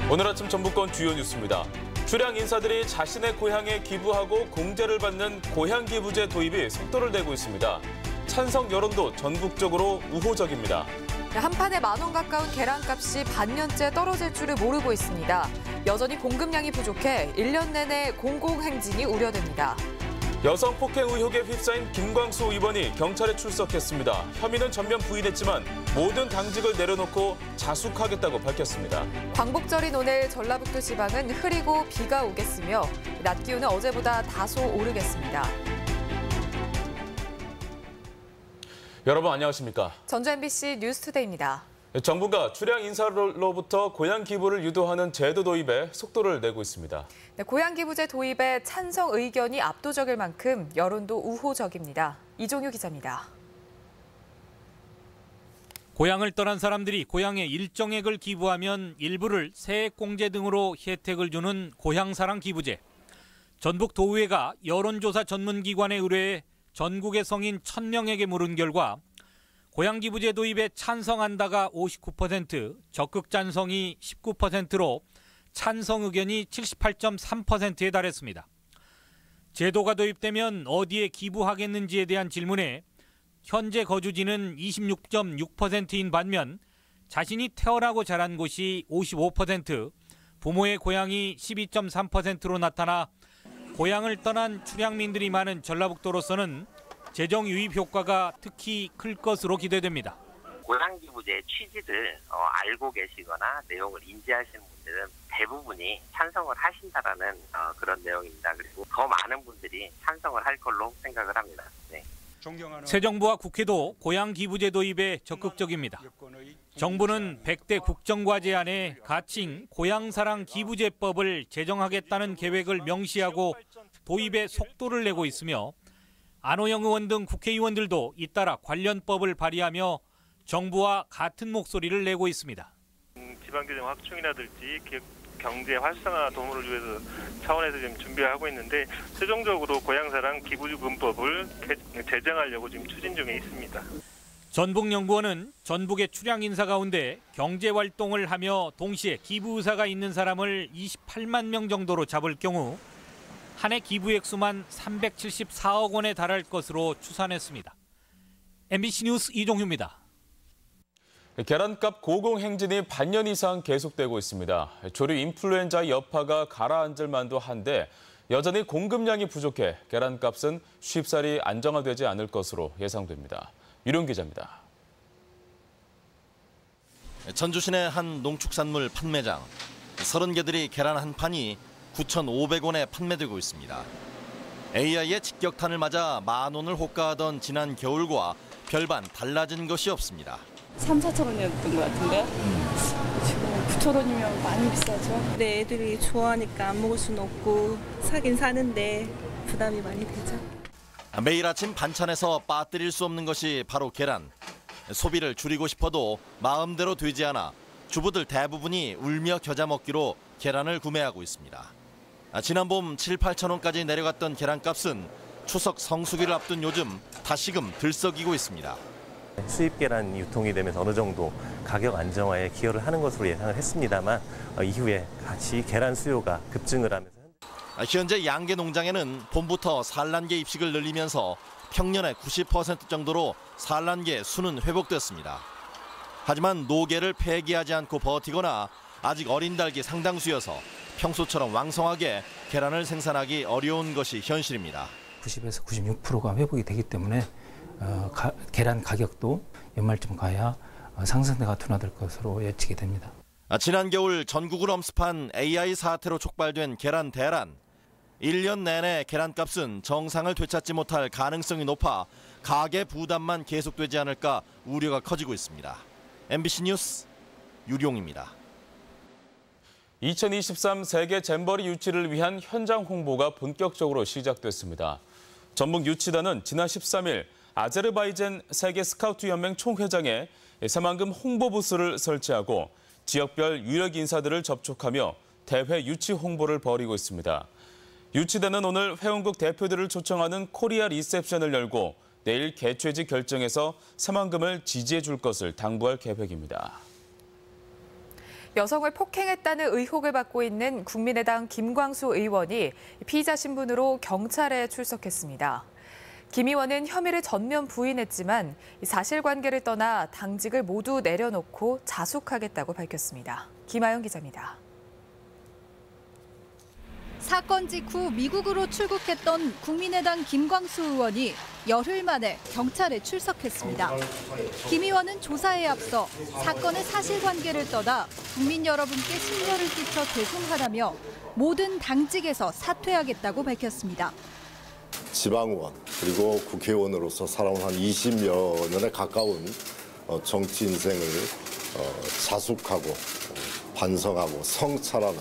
오늘 아침 전북권 주요 뉴스입니다. 출향 인사들이 자신의 고향에 기부하고 공제를 받는 고향기부제 도입이 속도를 내고 있습니다. 찬성 여론도 전국적으로 우호적입니다. 한판에 10,000원 가까운 계란값이 반년째 떨어질 줄을 모르고 있습니다. 여전히 공급량이 부족해 1년 내내 공공행진이 우려됩니다. 여성 폭행 의혹에 휩싸인 김광수 의원이 경찰에 출석했습니다. 혐의는 전면 부인했지만 모든 당직을 내려놓고 자숙하겠다고 밝혔습니다. 광복절인 오늘 전라북도 지방은 흐리고 비가 오겠으며 낮 기온은 어제보다 다소 오르겠습니다. 여러분 안녕하십니까? 전주 MBC 뉴스투데이입니다. 정부가 출향 인사로부터 고향 기부를 유도하는 제도 도입에 속도를 내고 있습니다. 고향 기부제 도입에 찬성 의견이 압도적일 만큼 여론도 우호적입니다. 이종유 기자입니다. 고향을 떠난 사람들이 고향에 일정액을 기부하면 일부를 세액공제 등으로 혜택을 주는 고향사랑 기부제. 전북 도의회가 여론조사 전문기관에 의뢰해 전국의 성인 1,000명에게 물은 결과 고향기부제 도입에 찬성한다가 59%, 적극 찬성이 19%로 찬성 의견이 78.3%에 달했습니다. 제도가 도입되면 어디에 기부하겠는지에 대한 질문에 현재 거주지는 26.6%인 반면 자신이 태어나고 자란 곳이 55%, 부모의 고향이 12.3%로 나타나 고향을 떠난 출향민들이 많은 전라북도로서는 재정 유입 효과가 특히 클 것으로 기대됩니다. 고향기부제의 취지를 알고 계시거나 내용을 인지하시는 분들은 대부분이 찬성을 하신다라는 그런 내용입니다. 그리고 더 많은 분들이 찬성을 할 걸로 생각을 합니다. 네. 새 정부와 국회도 고향기부제 도입에 적극적입니다. 정부는 100대 국정과제 안에 가칭 고향사랑 기부제법을 제정하겠다는 계획을 명시하고 도입에 속도를 내고 있으며 안호영 의원 등 국회의원들도 잇따라 관련법을 발의하며 정부와 같은 목소리를 내고 있습니다. 지방재정 확충이라든지 경제 활성화 도모를 위해서 차원에서 지금 준비하고 있는데 최종적으로 고향사랑 기부금법을 제정하려고 지금 추진 중에 있습니다. 전북연구원은 전북의 출향 인사 가운데 경제활동을 하며 동시에 기부 의사가 있는 사람을 28만 명 정도로 잡을 경우 한 해 기부액 수만 374억 원에 달할 것으로 추산했습니다. MBC 뉴스 이종휴입니다. 계란값 고공행진이 반년 이상 계속되고 있습니다. 조류 인플루엔자 여파가 가라앉을 만도 한데 여전히 공급량이 부족해 계란값은 쉽사리 안정화되지 않을 것으로 예상됩니다. 유룡 기자입니다. 전주 시내 한 농축산물 판매장. 30개들이 계란 한 판이 9,500원에 판매되고 있습니다. AI의 직격탄을 맞아 10,000원을 호가하던 지난 겨울과 별반 달라진 것이 없습니다. 3,000~4,000원이었던 것 같은데요? 지금 9,000원이면 많이 비싸죠. 근데 애들이 좋아하니까 안 먹을 수는 없고 사긴 사는데 부담이 많이 되죠. 매일 아침 반찬에서 빠뜨릴 수 없는 것이 바로 계란. 소비를 줄이고 싶어도 마음대로 되지 않아 주부들 대부분이 울며 겨자 먹기로 계란을 구매하고 있습니다. 지난 봄 7~8,000원까지 내려갔던 계란값은 추석 성수기를 앞둔 요즘 다시금 들썩이고 있습니다. 수입 계란 유통이 되면서 어느 정도 가격 안정화에 기여를 하는 것으로 예상을 했습니다만 이후에 같이 계란 수요가 급증을 하면서 현재 양계 농장에는 봄부터 산란계 입식을 늘리면서 평년의 90% 정도로 산란계 수는 회복됐습니다. 하지만 노계를 폐기하지 않고 버티거나 아직 어린 닭이 상당수여서 평소처럼 왕성하게 계란을 생산하기 어려운 것이 현실입니다. 90에서 96%가 회복이 되기 때문에 계란 가격도 연말쯤 가야 상승세가 둔화될 것으로 예측이 됩니다. 지난 겨울 전국을 엄습한 AI 사태로 촉발된 계란 대란. 1년 내내 계란값은 정상을 되찾지 못할 가능성이 높아 가계 부담만 계속되지 않을까 우려가 커지고 있습니다. MBC 뉴스 유룡입니다. 2023 세계 잼버리 유치를 위한 현장 홍보가 본격적으로 시작됐습니다. 전북 유치단은 지난 13일 아제르바이잔 세계 스카우트 연맹 총회장에 새만금 홍보 부스를 설치하고 지역별 유력 인사들을 접촉하며 대회 유치 홍보를 벌이고 있습니다. 유치단은 오늘 회원국 대표들을 초청하는 코리아 리셉션을 열고 내일 개최지 결정해서 새만금을 지지해 줄 것을 당부할 계획입니다. 여성을 폭행했다는 의혹을 받고 있는 국민의당 김광수 의원이 피의자 신분으로 경찰에 출석했습니다. 김 의원은 혐의를 전면 부인했지만 사실관계를 떠나 당직을 모두 내려놓고 자숙하겠다고 밝혔습니다. 김아영 기자입니다. 사건 직후 미국으로 출국했던 국민의당 김광수 의원이 열흘 만에 경찰에 출석했습니다. 김 의원은 조사에 앞서 사건의 사실관계를 떠나 국민 여러분께 심려를 끼쳐 죄송하다며 모든 당직에서 사퇴하겠다고 밝혔습니다. 지방의원 그리고 국회의원으로서 살아온 한 20여 년에 가까운 정치 인생을 자숙하고 반성하고 성찰하는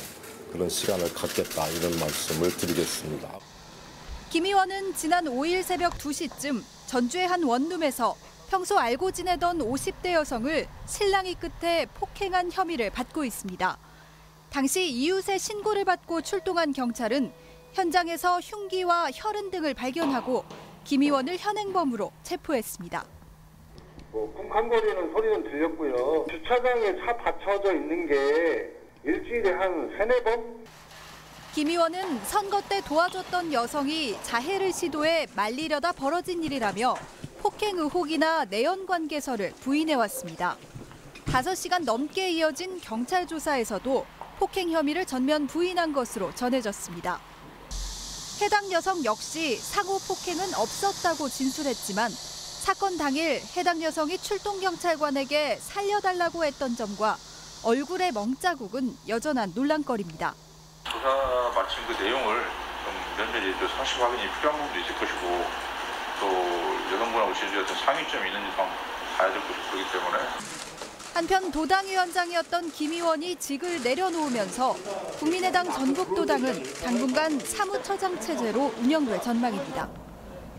그런 시간을 갖겠다 이런 말씀을 드리겠습니다. 김 의원은 지난 5일 새벽 2시쯤 전주의 한 원룸에서 평소 알고 지내던 50대 여성을 실랑이 끝에 폭행한 혐의를 받고 있습니다. 당시 이웃의 신고를 받고 출동한 경찰은 현장에서 흉기와 혈흔 등을 발견하고 김 의원을 현행범으로 체포했습니다. 쿵쾅거리는 소리는 들렸고요. 주차장에 차 받쳐져 있는 게 일주일에 한 3-4번? 김 의원은 선거 때 도와줬던 여성이 자해를 시도해 말리려다 벌어진 일이라며 폭행 의혹이나 내연관계설을 부인해왔습니다. 5시간 넘게 이어진 경찰 조사에서도 폭행 혐의를 전면 부인한 것으로 전해졌습니다. 해당 여성 역시 상호 폭행은 없었다고 진술했지만 사건 당일 해당 여성이 출동경찰관에게 살려달라고 했던 점과 얼굴의 멍자국은 여전한 논란거리입니다. 조사 마친 그 내용을 좀 면밀히 사실 확인이 필요한 부분도 있을 것이고 또 여성분하고 제주에 어떤 상위점이 있는지 한번 봐야 될 것이고 그렇기 때문에. 한편 도당위원장이었던 김 의원이 직을 내려놓으면서 국민의당 전북도당은 당분간 사무처장 체제로 운영될 전망입니다.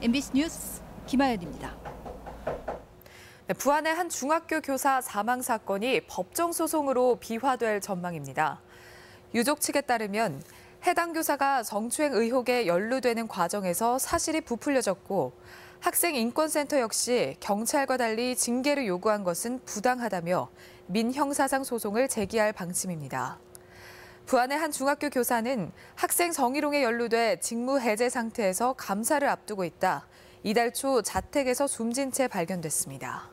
MBC 뉴스 김아연입니다. 부안의 한 중학교 교사 사망 사건이 법정 소송으로 비화될 전망입니다. 유족 측에 따르면 해당 교사가 성추행 의혹에 연루되는 과정에서 사실이 부풀려졌고 학생인권센터 역시 경찰과 달리 징계를 요구한 것은 부당하다며 민형사상 소송을 제기할 방침입니다. 부안의 한 중학교 교사는 학생 성희롱에 연루돼 직무 해제 상태에서 감사를 앞두고 있다. 이달 초 자택에서 숨진 채 발견됐습니다.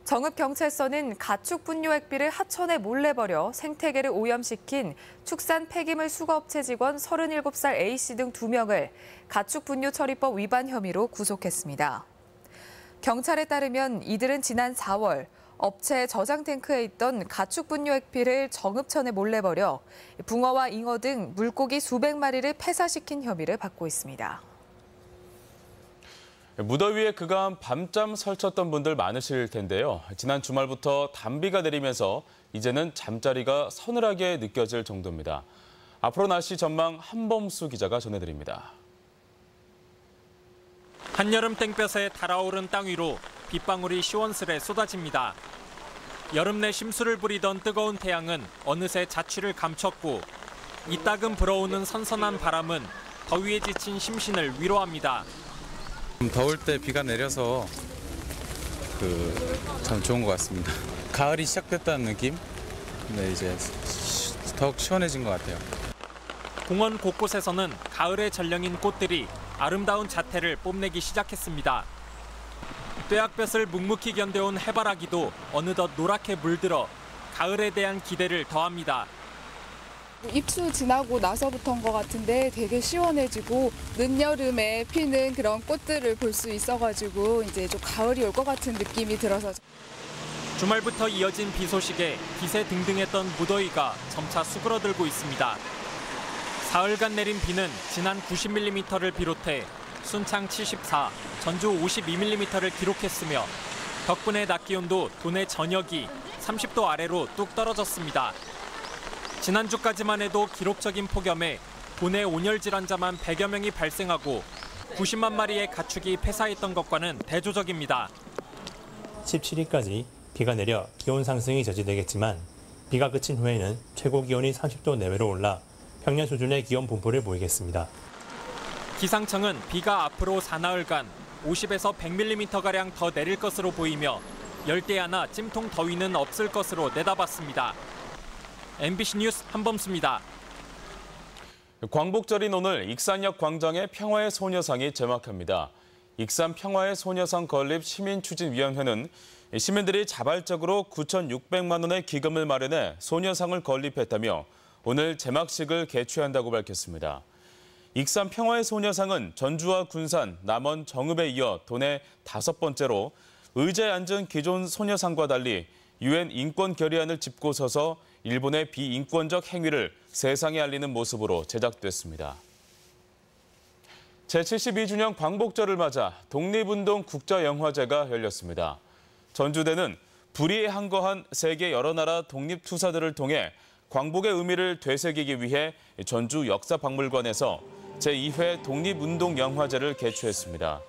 정읍경찰서는 가축 분뇨 액비를 하천에 몰래 버려 생태계를 오염시킨 축산 폐기물 수거업체 직원 37살 A씨 등 2명을 가축 분뇨 처리법 위반 혐의로 구속했습니다. 경찰에 따르면 이들은 지난 4월 업체 저장 탱크에 있던 가축 분뇨 액비를 정읍천에 몰래 버려 붕어와 잉어 등 물고기 수백 마리를 폐사시킨 혐의를 받고 있습니다. 무더위에 그간 밤잠 설쳤던 분들 많으실 텐데요. 지난 주말부터 단비가 내리면서 이제는 잠자리가 서늘하게 느껴질 정도입니다. 앞으로 날씨 전망 한범수 기자가 전해드립니다. 한여름 땡볕에 달아오른 땅 위로 빗방울이 시원스레 쏟아집니다. 여름 내 심수를 부리던 뜨거운 태양은 어느새 자취를 감췄고 이따금 불어오는 선선한 바람은 더위에 지친 심신을 위로합니다. 더울 때 비가 내려서 참 좋은 것 같습니다. 가을이 시작됐다는 느낌? 네, 이제 더욱 시원해진 것 같아요. 공원 곳곳에서는 가을의 전령인 꽃들이 아름다운 자태를 뽐내기 시작했습니다. 뙤약볕을 묵묵히 견뎌온 해바라기도 어느덧 노랗게 물들어 가을에 대한 기대를 더합니다. 입추 지나고 나서부터인 것 같은데 되게 시원해지고 늦여름에 피는 그런 꽃들을 볼 수 있어가지고 이제 좀 가을이 올 것 같은 느낌이 들어서. 주말부터 이어진 비 소식에 기세등등했던 무더위가 점차 수그러들고 있습니다. 사흘간 내린 비는 지난 90mm를 비롯해 순창 74, 전주 52mm를 기록했으며 덕분에 낮 기온도 도내 전역이 30도 아래로 뚝 떨어졌습니다. 지난주까지만 해도 기록적인 폭염에 도내 온열 질환자만 100여 명이 발생하고 90만 마리의 가축이 폐사했던 것과는 대조적입니다. 17일까지 비가 내려 기온 상승이 저지되겠지만 비가 그친 후에는 최고 기온이 30도 내외로 올라 평년 수준의 기온 분포를 보이겠습니다. 기상청은 비가 앞으로 사나흘간 50에서 100mm가량 더 내릴 것으로 보이며 열대야나 찜통 더위는 없을 것으로 내다봤습니다. MBC 뉴스 한범수입니다. 광복절인 오늘 익산역 광장의 평화의 소녀상이 제막합니다. 익산 평화의 소녀상 건립 시민추진위원회는 시민들이 자발적으로 9,600만 원의 기금을 마련해 소녀상을 건립했다며 오늘 제막식을 개최한다고 밝혔습니다. 익산 평화의 소녀상은 전주와 군산, 남원, 정읍에 이어 도내 5번째로 의자에 앉은 기존 소녀상과 달리 UN 인권 결의안을 짚고 서서 일본의 비인권적 행위를 세상에 알리는 모습으로 제작됐습니다. 제72주년 광복절을 맞아 독립운동 국제영화제가 열렸습니다. 전주대는 불의에 항거한 세계 여러 나라 독립투사들을 통해 광복의 의미를 되새기기 위해 전주 역사박물관에서 제2회 독립운동영화제를 개최했습니다.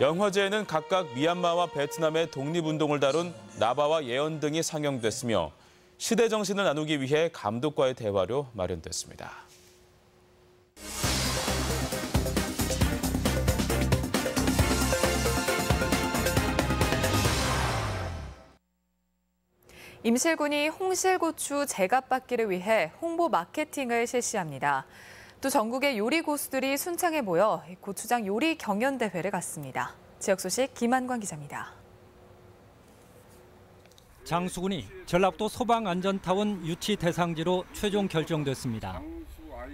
영화제에는 각각 미얀마와 베트남의 독립운동을 다룬 나바와 예언 등이 상영됐으며 시대 정신을 나누기 위해 감독과의 대화로 마련됐습니다. 임실군이 홍실고추 제값받기를 위해 홍보 마케팅을 실시합니다. 또 전국의 요리 고수들이 순창에 모여 고추장 요리 경연대회를 갖습니다. 지역 소식 김한광 기자입니다. 장수군이 전라북도 소방안전타운 유치 대상지로 최종 결정됐습니다.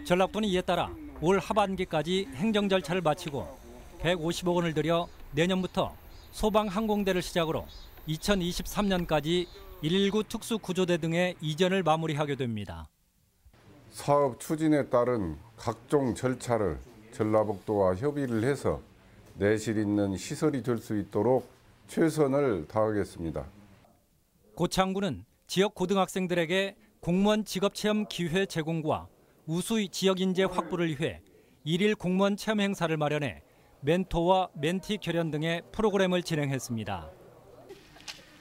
전라북도는 이에 따라 올 하반기까지 행정 절차를 마치고 150억 원을 들여 내년부터 소방항공대를 시작으로 2023년까지 119 특수구조대 등의 이전을 마무리하게 됩니다. 사업 추진에 따른 각종 절차를 전라북도와 협의를 해서 내실 있는 시설이 될 수 있도록 최선을 다하겠습니다. 고창군은 지역 고등학생들에게 공무원 직업체험 기회 제공과 우수 지역 인재 확보를 위해 1일 공무원 체험 행사를 마련해 멘토와 멘티 결연 등의 프로그램을 진행했습니다.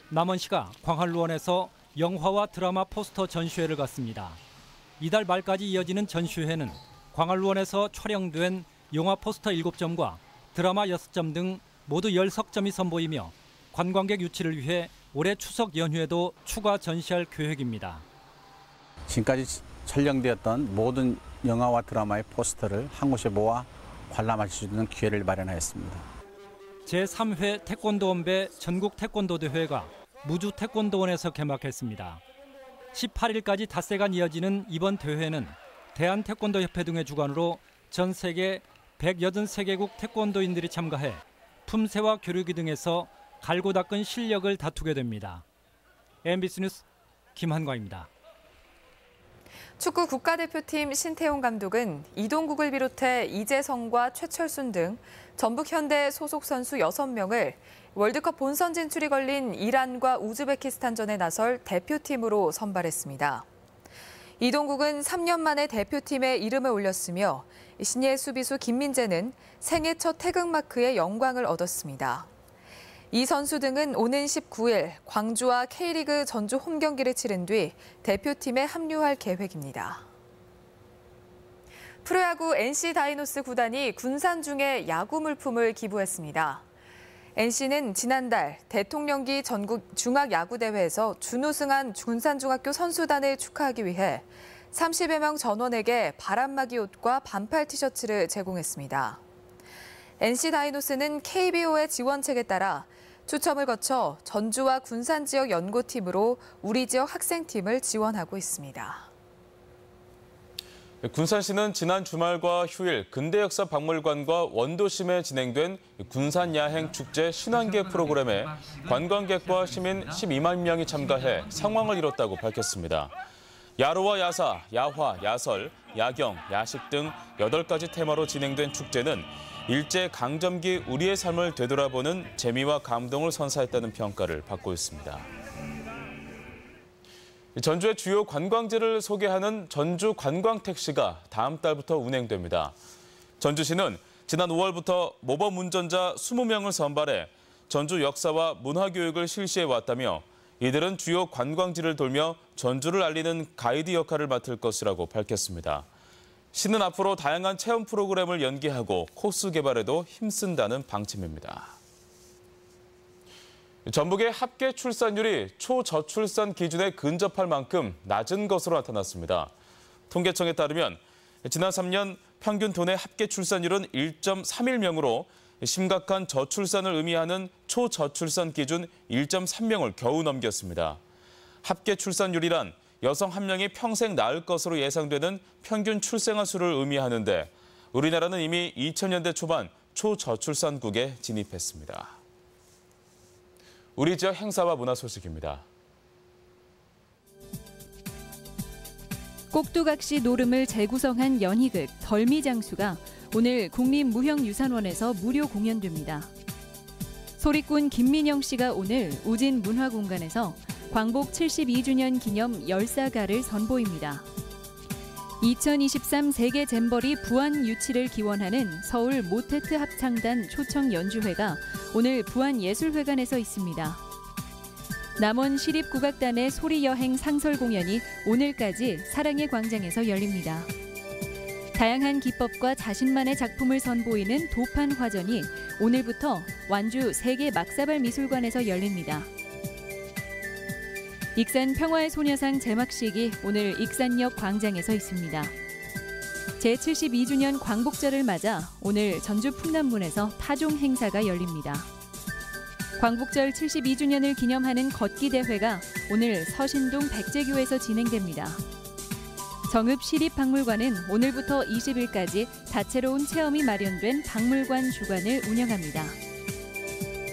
남원시가 광활루원에서 영화와 드라마 포스터 전시회를 갖습니다. 이달 말까지 이어지는 전시회는 광활루원에서 촬영된 영화 포스터 7점과 드라마 6점 등 모두 10석점이 선보이며 관광객 유치를 위해 올해 추석 연휴에도 추가 전시할 계획입니다. 지금까지 촬영되었던 모든 영화와 드라마의 포스터를 한 곳에 모아 관람할 수 있는 기회를 마련하였습니다. 제3회 태권도원배 전국 태권도 대회가 무주 태권도원에서 개막했습니다. 18일까지 닷새간 이어지는 이번 대회는 대한태권도협회 등의 주관으로 전 세계 183개국 태권도인들이 참가해 품새와 교류기 등에서 갈고 닦은 실력을 다투게 됩니다. MBC 뉴스 김한광입니다. 축구 국가대표팀 신태용 감독은 이동국을 비롯해 이재성과 최철순 등 전북 현대 소속 선수 6명을 월드컵 본선 진출이 걸린 이란과 우즈베키스탄전에 나설 대표팀으로 선발했습니다. 이동국은 3년 만에 대표팀에 이름을 올렸으며 신예 수비수 김민재는 생애 첫 태극마크에 영광을 얻었습니다. 이 선수 등은 오는 19일 광주와 K리그 전주 홈경기를 치른 뒤 대표팀에 합류할 계획입니다. 프로야구 NC 다이노스 구단이 군산 중에 야구 물품을 기부했습니다. NC는 지난달 대통령기 전국 중학야구대회에서 준우승한 군산중학교 선수단을 축하하기 위해 30여 명 전원에게 바람막이 옷과 반팔 티셔츠를 제공했습니다. NC 다이노스는 KBO의 지원책에 따라 추첨을 거쳐 전주와 군산 지역 연고팀으로 우리 지역 학생팀을 지원하고 있습니다. 군산시는 지난 주말과 휴일 근대역사박물관과 원도심에 진행된 군산야행축제 신환계 프로그램에 관광객과 시민 12만 명이 참가해 상황을 이뤘다고 밝혔습니다. 야로와 야사, 야화, 야설, 야경, 야식 등 8가지 테마로 진행된 축제는 일제강점기 우리의 삶을 되돌아보는 재미와 감동을 선사했다는 평가를 받고 있습니다. 전주의 주요 관광지를 소개하는 전주 관광택시가 다음 달부터 운행됩니다. 전주시는 지난 5월부터 모범 운전자 20명을 선발해 전주 역사와 문화교육을 실시해왔다며 이들은 주요 관광지를 돌며 전주를 알리는 가이드 역할을 맡을 것이라고 밝혔습니다. 시는 앞으로 다양한 체험 프로그램을 연계하고 코스 개발에도 힘쓴다는 방침입니다. 전북의 합계 출산율이 초저출산 기준에 근접할 만큼 낮은 것으로 나타났습니다. 통계청에 따르면 지난 3년 평균 도내 합계 출산율은 1.31명으로 심각한 저출산을 의미하는 초저출산 기준 1.3명을 겨우 넘겼습니다. 합계 출산율이란 여성 한 명이 평생 낳을 것으로 예상되는 평균 출생아 수를 의미하는데 우리나라는 이미 2000년대 초반 초저출산국에 진입했습니다. 우리 지역 행사와 문화 소식입니다. 꼭두각시 노름을 재구성한 연희극 덜미장수가 오늘 국립무형유산원에서 무료 공연됩니다. 소리꾼 김민영 씨가 오늘 우진문화공간에서 광복 72주년 기념 열사가를 선보입니다. 2023 세계 잼버리 부안 유치를 기원하는 서울 모테트 합창단 초청 연주회가 오늘 부안예술회관에서 있습니다. 남원 시립국악단의 소리여행 상설 공연이 오늘까지 사랑의 광장에서 열립니다. 다양한 기법과 자신만의 작품을 선보이는 도판화전이 오늘부터 완주 세계막사발미술관에서 열립니다. 익산 평화의 소녀상 제막식이 오늘 익산역 광장에서 있습니다. 제72주년 광복절을 맞아 오늘 전주 풍남문에서 타종 행사가 열립니다. 광복절 72주년을 기념하는 걷기 대회가 오늘 서신동 백제교에서 진행됩니다. 정읍시립박물관은 오늘부터 20일까지 다채로운 체험이 마련된 박물관 주관을 운영합니다.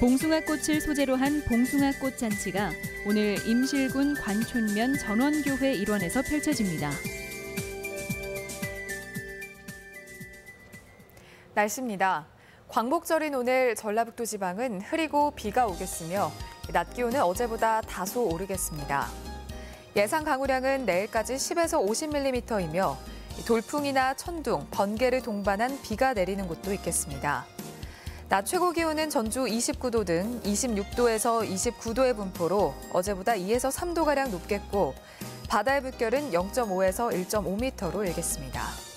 봉숭아꽃을 소재로 한 봉숭아꽃 잔치가 오늘 임실군 관촌면 전원교회 일원에서 펼쳐집니다. 날씨입니다. 광복절인 오늘 전라북도 지방은 흐리고 비가 오겠으며 낮 기온은 어제보다 다소 오르겠습니다. 예상 강우량은 내일까지 10에서 50mm이며 돌풍이나 천둥, 번개를 동반한 비가 내리는 곳도 있겠습니다. 낮 최고 기온은 전주 29도 등 26도에서 29도의 분포로 어제보다 2에서 3도가량 높겠고 바다의 물결은 0.5에서 1.5m로 일겠습니다.